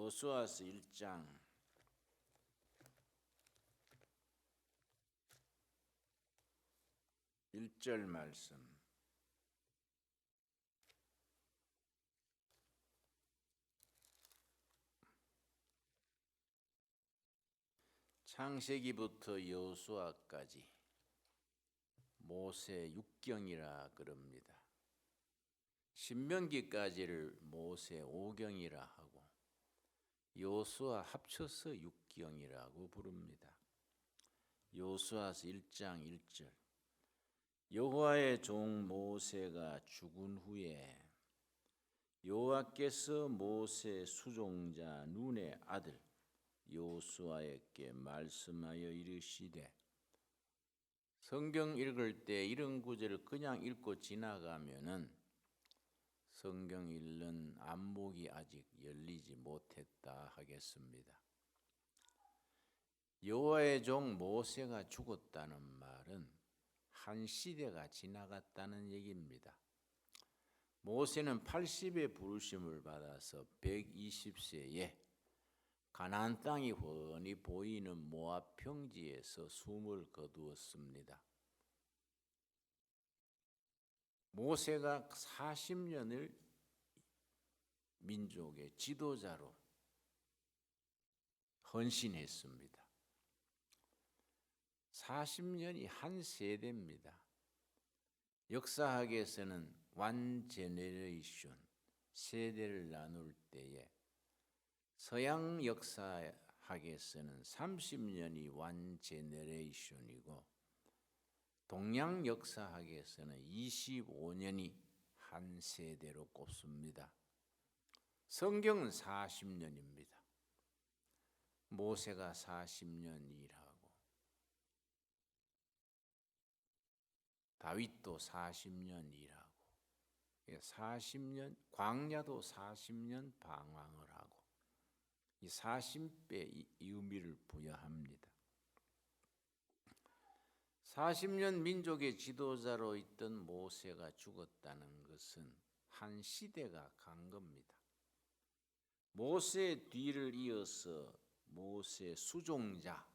여호수아서 1장 1절 말씀. 창세기부터 여호수아까지 모세 6경이라 그럽니다. 신명기까지를 모세 5경이라 하고 여호수아 합쳐서 6경이라고 부릅니다. 여호수아서 1장 1절. 여호와의 종 모세가 죽은 후에 여호와께서 모세 수종자 눈의 아들 여호수아에게 말씀하여 이르시되, 성경 읽을 때 이런 구절을 그냥 읽고 지나가면은 성경 읽는 안목이 아직 열리지 못했다 하겠습니다. 여호와의 종 모세가 죽었다는 말은 한 시대가 지나갔다는 얘기입니다. 모세는 80의 부르심을 받아서 120세에 가나안 땅이 훤히 보이는 모압 평지에서 숨을 거두었습니다. 모세가 40년을 민족의 지도자로 헌신했습니다. 40년이 한 세대입니다. 역사학에서는 원 제너레이션, 세대를 나눌 때에 서양 역사학에서는 30년이 원 제너레이션이고 동양 역사학에서는 25년이 한 세대로 꼽습니다. 성경은 40년입니다. 모세가 40년 일하고 다윗도 40년 일하고 40년 광야도 40년 방황을 하고 이 40배 의미를 부여합니다. 40년 민족의 지도자로 있던 모세가 죽었다는 것은 한 시대가 간 겁니다. 모세의 뒤를 이어서 모세 수종자,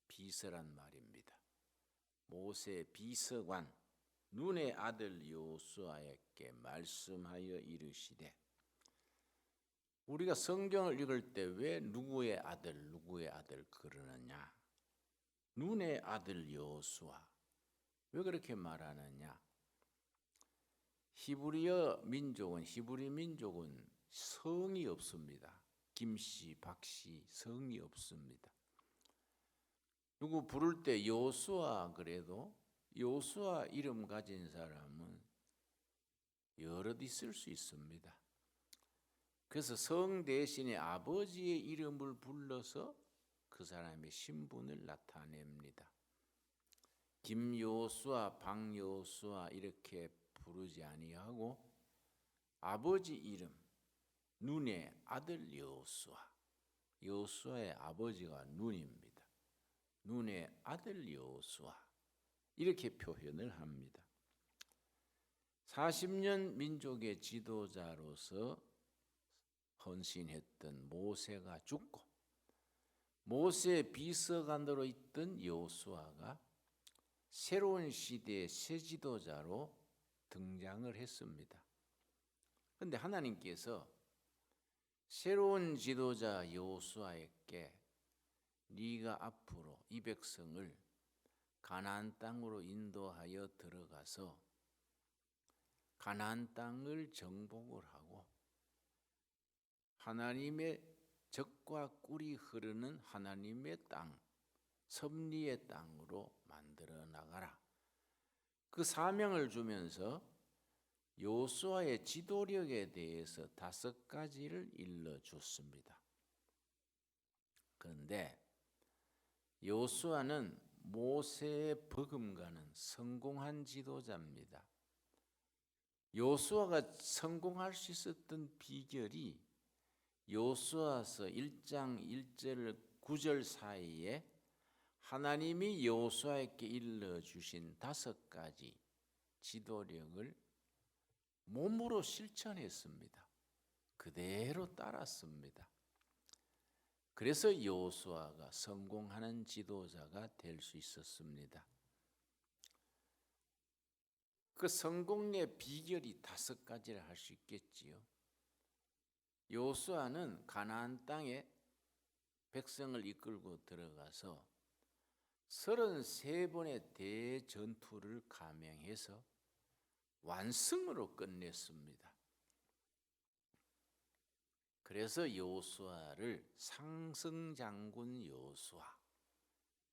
비서란 말입니다. 모세 비서관 눈의 아들 여호수아에게 말씀하여 이르시되, 우리가 성경을 읽을 때 왜 누구의 아들 그러느냐? 눈의 아들 여호수아. 왜 그렇게 말하느냐? 히브리 민족은 성이 없습니다. 김씨, 박씨 성이 없습니다. 누구 부를 때 여호수아 그래도 여호수아 이름 가진 사람은 여럿 있을 수 있습니다. 그래서 성 대신에 아버지의 이름을 불러서 그 사람의 신분을 나타냅니다. 김여호수아, 박여호수아 이렇게 부르지 아니하고 아버지 이름, 눈의 아들 여호수아. 여호수아의 아버지가 눈입니다. 눈의 아들 여호수아 이렇게 표현을 합니다. 40년 민족의 지도자로서 헌신했던 모세가 죽고 모세의 비서관으로 있던 여호수아가 새로운 시대의 새 지도자로 등장을 했습니다. 그런데 하나님께서 새로운 지도자 여호수아에게 네가 앞으로 이 백성을 가나안 땅으로 인도하여 들어가서 가나안 땅을 정복을 하고 하나님의 젖과 꿀이 흐르는 하나님의 땅, 섭리의 땅으로 만들어 나가라. 그 사명을 주면서 여호수아의 지도력에 대해서 5가지를 일러줬습니다. 그런데 여호수아는 모세의 버금가는 성공한 지도자입니다. 여호수아가 성공할 수 있었던 비결이 여호수아서 1장 1절 9절 사이에 하나님이 여호수아에게 일러주신 5가지 지도력을 몸으로 실천했습니다. 그대로 따랐습니다. 그래서 여호수아가 성공하는 지도자가 될 수 있었습니다. 그 성공의 비결이 5가지를 할 수 있겠지요. 여호수아는 가나안 땅에 백성을 이끌고 들어가서 33번의 대전투를 감행해서 완승으로 끝냈습니다. 그래서 여호수아를 상승장군 여호수아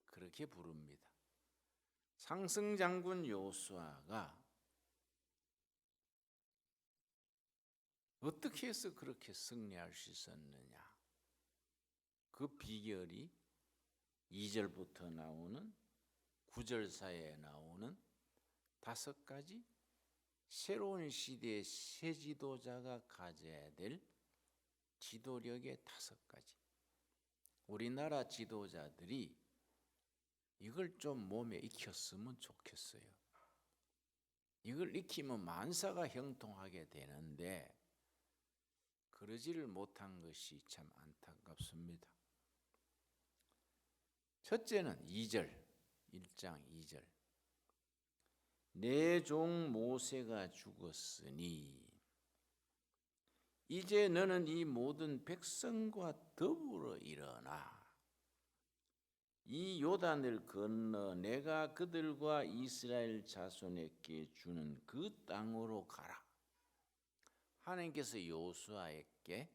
그렇게 부릅니다. 상승장군 여호수아가 어떻게 해서 그렇게 승리할 수 있었느냐? 그 비결이 2절부터 나오는 9절 사이에 나오는 5가지 새로운 시대의 새 지도자가 가져야 될 지도력의 5가지. 우리나라 지도자들이 이걸 좀 몸에 익혔으면 좋겠어요. 이걸 익히면 만사가 형통하게 되는데 그러지를 못한 것이 참 안타깝습니다. 첫째는 2절, 1장 2절. 내 종 모세가 죽었으니 이제 너는 이 모든 백성과 더불어 일어나 이 요단을 건너 내가 그들과 이스라엘 자손에게 주는 그 땅으로 가라. 하나님께서 여호수아에게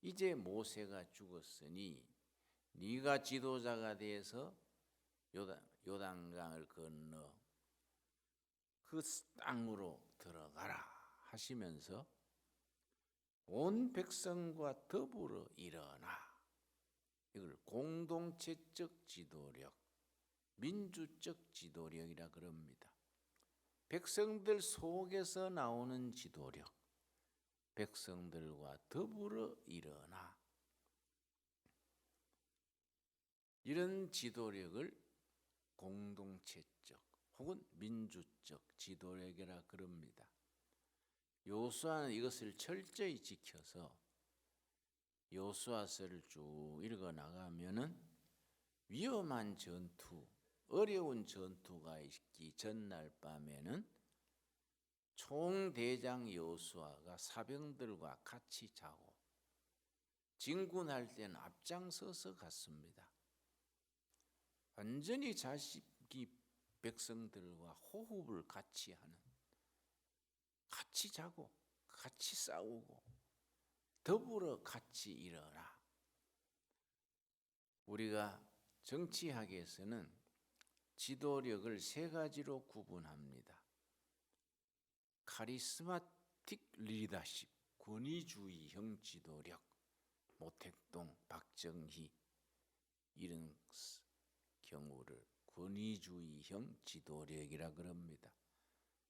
이제 모세가 죽었으니 네가 지도자가 되어서 요단강을 건너 그 땅으로 들어가라 하시면서 온 백성과 더불어 일어나. 이걸 공동체적 지도력, 민주적 지도력이라 그럽니다. 백성들 속에서 나오는 지도력, 백성들과 더불어 일어나. 이런 지도력을 공동체적 혹은 민주적 지도력이라 그럽니다. 여호수아는 이것을 철저히 지켜서 여호수아서를 쭉 읽어 나가면은 위험한 전투, 어려운 전투가 있기 전날 밤에는 총대장 여호수아가 사병들과 같이 자고 진군할 때는 앞장서서 갔습니다. 완전히 자식이 백성들과 호흡을 같이 하는, 같이 자고 같이 싸우고 더불어 같이 일어나. 우리가 정치학에서는 지도력을 3가지로 구분합니다. 카리스마틱 리더십, 권위주의형 지도력, 모택동, 박정희 이런 경우를 권위주의형 지도력이라 그럽니다.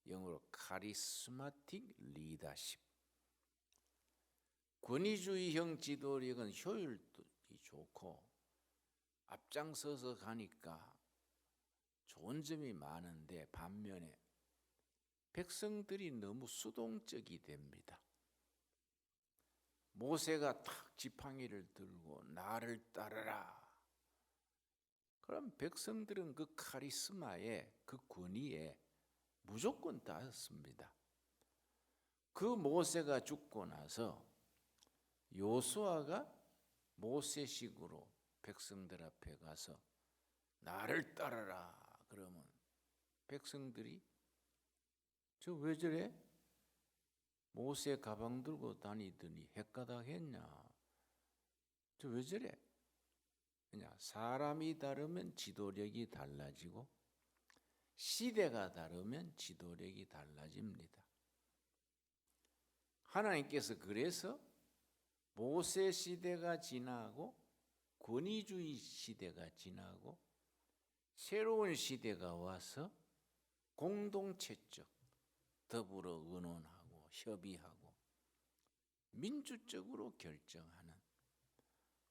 영어로 카리스마틱 리더십. 권위주의형 지도력은 효율이 좋고 앞장서서 가니까 좋은 점이 많은데 반면에 백성들이 너무 수동적이 됩니다. 모세가 탁 지팡이를 들고 나를 따르라. 그럼 백성들은 그 카리스마에, 그 권위에 무조건 따랐습니다. 그 모세가 죽고 나서 여호수아가 모세식으로 백성들 앞에 가서 나를 따르라 그러면 백성들이 저 왜 저래? 모세 가방 들고 다니더니 헷가닥 했냐? 저 왜 저래? 그냥 사람이 다르면 지도력이 달라지고 시대가 다르면 지도력이 달라집니다. 하나님께서 그래서 모세 시대가 지나고 권위주의 시대가 지나고 새로운 시대가 와서 공동체적 더불어 의논하고 협의하고 민주적으로 결정하는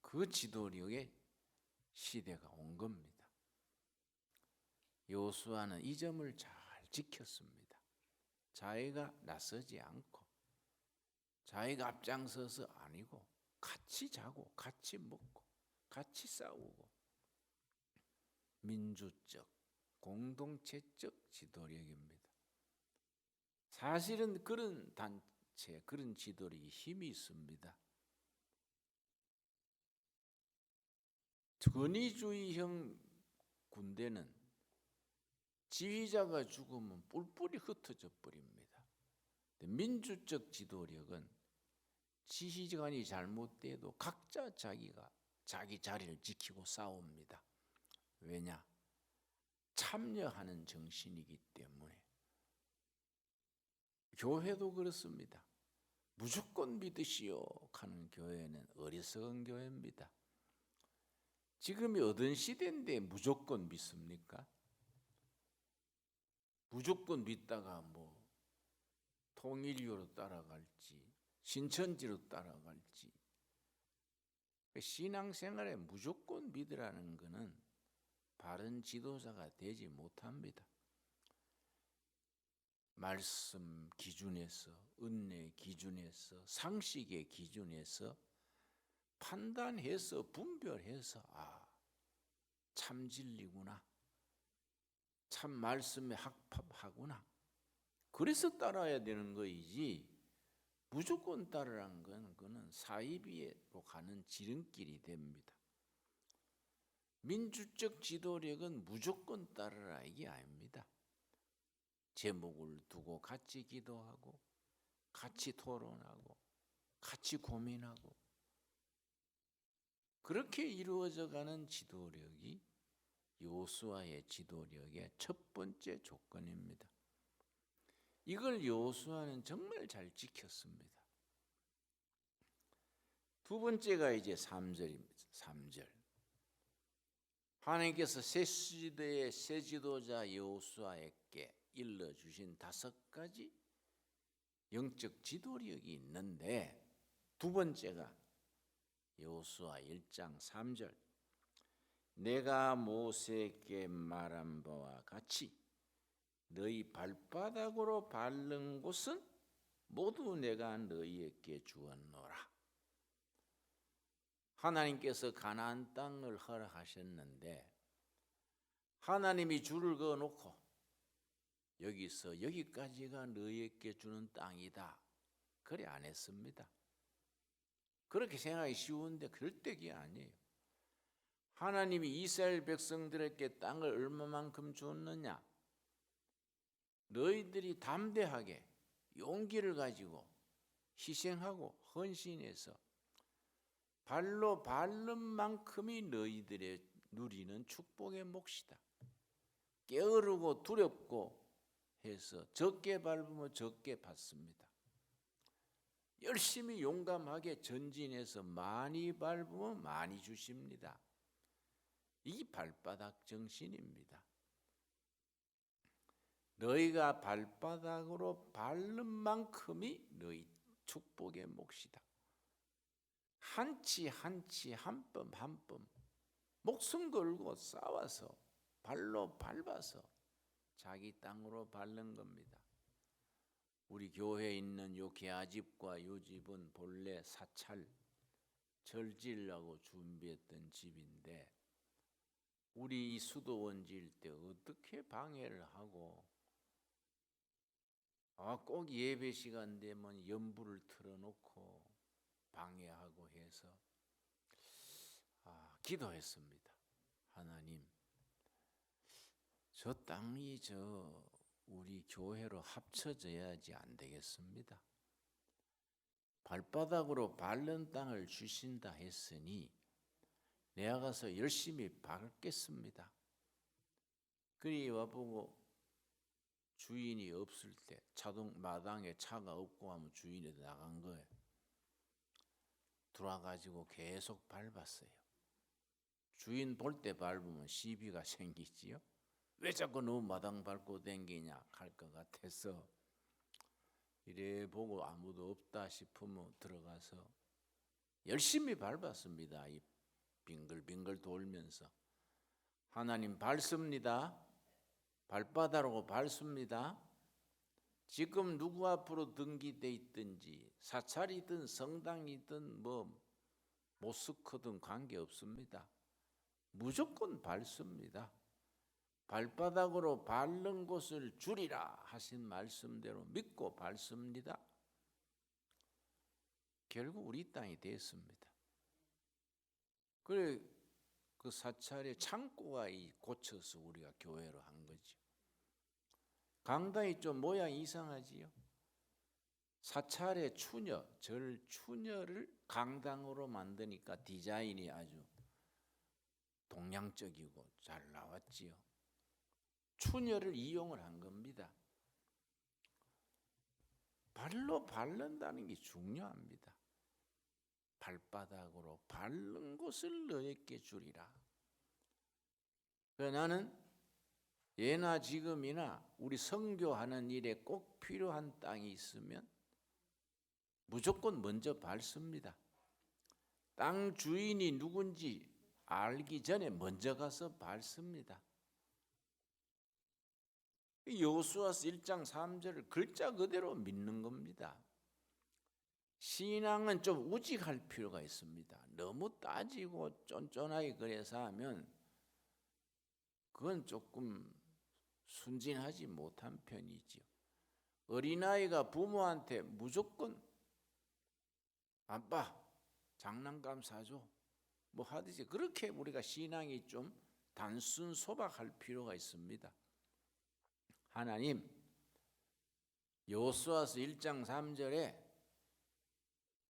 그 지도력의 시대가 온 겁니다. 여호수아는 이 점을 잘 지켰습니다. 자기가 나서지 않고 자기가 앞장서서 아니고 같이 자고 같이 먹고 같이 싸우고 민주적, 공동체적 지도력입니다. 사실은 그런 단체, 그런 지도력이 힘이 있습니다. 권위주의형 군대는 지휘자가 죽으면 뿔뿔이 흩어져 버립니다. 민주적 지도력은 지휘관이 잘못돼도 각자 자기가 자기 자리를 지키고 싸웁니다. 왜냐? 참여하는 정신이기 때문에. 교회도 그렇습니다. 무조건 믿으시오 하는 교회는 어리석은 교회입니다. 지금이 어떤 시대인데 무조건 믿습니까? 무조건 믿다가 뭐 통일교로 따라갈지 신천지로 따라갈지, 신앙생활에 무조건 믿으라는 것은 바른 지도자가 되지 못합니다. 말씀 기준에서, 은혜 기준에서, 상식의 기준에서 판단해서 분별해서 참 진리구나, 참 말씀에 합합하구나, 그래서 따라야 되는 거이지 무조건 따르라는 건 그는 사이비로 가는 지름길이 됩니다. 민주적 지도력은 무조건 따르라 이게 아닙니다. 제목을 두고 같이 기도하고 같이 토론하고 같이 고민하고 그렇게 이루어져가는 지도력이 여호수아의 지도력의 첫 번째 조건입니다. 이걸 여호수아는 정말 잘 지켰습니다. 두 번째가 이제 3절입니다. 3절. 하나님께서 새 시대의 새 지도자 여호수아에게 일러주신 5가지 영적 지도력이 있는데, 두 번째가 여호수아 1장 3절. 내가 모세에게 말한 바와 같이 너희 발바닥으로 밟는 곳은 모두 내가 너희에게 주었노라. 하나님께서 가나안 땅을 허락하셨는데 하나님이 줄을 그어놓고 여기서 여기까지가 너희에게 주는 땅이다, 그래 안 했습니다. 그렇게 생각하기 쉬운데 그럴 때가 아니에요. 하나님이 이스라엘 백성들에게 땅을 얼마만큼 줬느냐? 너희들이 담대하게 용기를 가지고 희생하고 헌신해서 발로 밟는 만큼이 너희들의 누리는 축복의 몫이다. 게으르고 두렵고 해서 적게 밟으면 적게 받습니다. 열심히 용감하게 전진해서 많이 밟으면 많이 주십니다. 이 발바닥 정신입니다. 너희가 발바닥으로 밟는 만큼이 너희 축복의 몫이다. 한 치 한 치, 한 뼘 한 뼘 목숨 걸고 싸워서 발로 밟아서 자기 땅으로 밟는 겁니다. 우리 교회에 있는 요 개아집과 요 집은 본래 사찰 절지으려고 준비했던 집인데 우리 이 수도원 지을 때 어떻게 방해를 하고 꼭 예배 시간 되면 연불을 틀어놓고 방해하고 해서 기도했습니다. 하나님, 저 땅이 우리 교회로 합쳐져야지 안 되겠습니다. 발바닥으로 밟는 땅을 주신다 했으니 내가 가서 열심히 밟겠습니다. 그리 와보고 주인이 없을 때 자동 마당에 차가 없고 하면 주인이 나간 거예요. 들어와가지고 계속 밟았어요. 주인 볼 때 밟으면 시비가 생기지요. 왜 자꾸 너무 마당 밟고 댕기냐 할 것 같아서 이래 보고 아무도 없다 싶으면 들어가서 열심히 밟았습니다. 이 빙글빙글 돌면서 하나님 밟습니다. 발바닥으로 밟습니다. 지금 누구 앞으로 등기돼 있든지 사찰이든 성당이든 뭐 모스크든 관계없습니다. 무조건 밟습니다. 발바닥으로 밟는 곳을 줄이라 하신 말씀대로 믿고 밟습니다. 결국 우리 땅이 됐습니다. 그래 그 사찰의 창고가 고쳐서 우리가 교회로 한 거죠. 강당이 좀 모양이 이상하지요. 사찰의 추녀, 절 추녀를 강당으로 만드니까 디자인이 아주 동양적이고 잘 나왔지요. 추녀를 이용을 한 겁니다. 발로 밟는다는 게 중요합니다. 발바닥으로 밟는 곳을 너에게 주리라. 나는 예나 지금이나 우리 선교하는 일에 꼭 필요한 땅이 있으면 무조건 먼저 밟습니다. 땅 주인이 누군지 알기 전에 먼저 가서 밟습니다. 여호수아서 1장 3절을 글자 그대로 믿는 겁니다. 신앙은 좀 우직할 필요가 있습니다. 너무 따지고 쫀쫀하게 그래서 하면 그건 조금 순진하지 못한 편이지요. 어린아이가 부모한테 무조건 아빠 장난감 사줘 뭐 하듯이 그렇게 우리가 신앙이 좀 단순 소박할 필요가 있습니다. 하나님 여호수아서 1장 3절에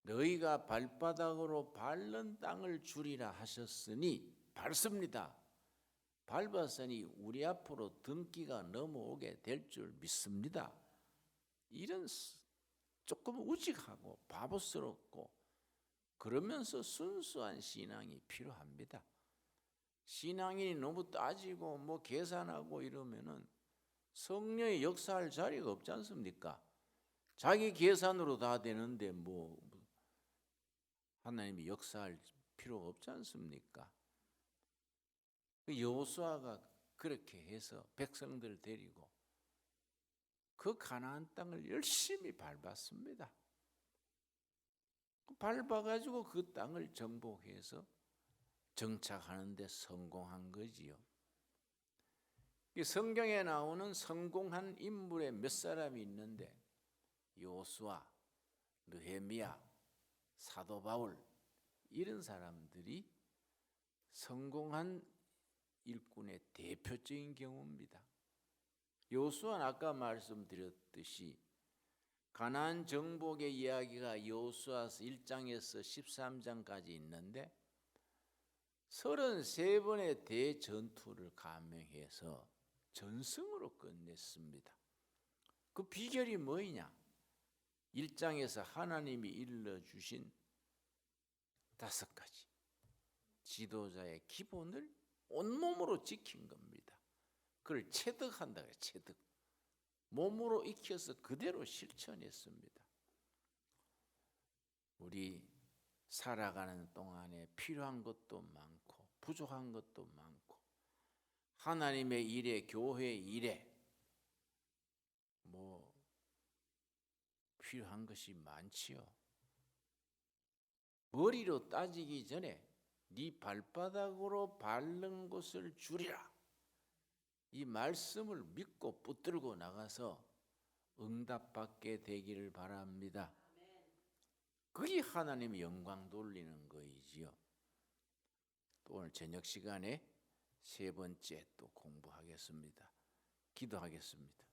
너희가 발바닥으로 밟는 땅을 주리라 하셨으니 밟습니다. 밟았으니 우리 앞으로 등기가 넘어오게 될 줄 믿습니다. 이런 조금 우직하고 바보스럽고 그러면서 순수한 신앙이 필요합니다. 신앙인이 너무 따지고 뭐 계산하고 이러면은 성령이 역사할 자리가 없지 않습니까? 자기 계산으로 다 되는데 뭐 하나님이 역사할 필요가 없지 않습니까? 여호수아가 그렇게 해서 백성들을 데리고 그 가나안 땅을 열심히 밟았습니다. 밟아가지고 그 땅을 정복해서 정착하는 데 성공한 거지요. 성경에 나오는 성공한 인물의 몇 사람이 있는데 여호수아, 느헤미야, 사도 바울 이런 사람들이 성공한 일꾼의 대표적인 경우입니다. 여호수아는 아까 말씀드렸듯이 가나안 정복의 이야기가 여호수아서 1장에서 13장까지 있는데 33번의 대전투를 감행해서 전승으로 끝냈습니다. 그 비결이 뭐냐? 1장에서 하나님이 일러주신 5가지 지도자의 기본을 온몸으로 지킨 겁니다. 그걸 체득한다 그래요. 체득. 몸으로 익혀서 그대로 실천했습니다. 우리 살아가는 동안에 필요한 것도 많고 부족한 것도 많고 하나님의 일에 교회 일에 뭐 필요한 것이 많지요. 머리로 따지기 전에 네 발바닥으로 밟는 곳을 줄이라. 이 말씀을 믿고 붙들고 나가서 응답받게 되기를 바랍니다. 그게 하나님의 영광 돌리는 거이지요. 또 오늘 저녁 시간에 3번째 또 공부하겠습니다. 기도하겠습니다.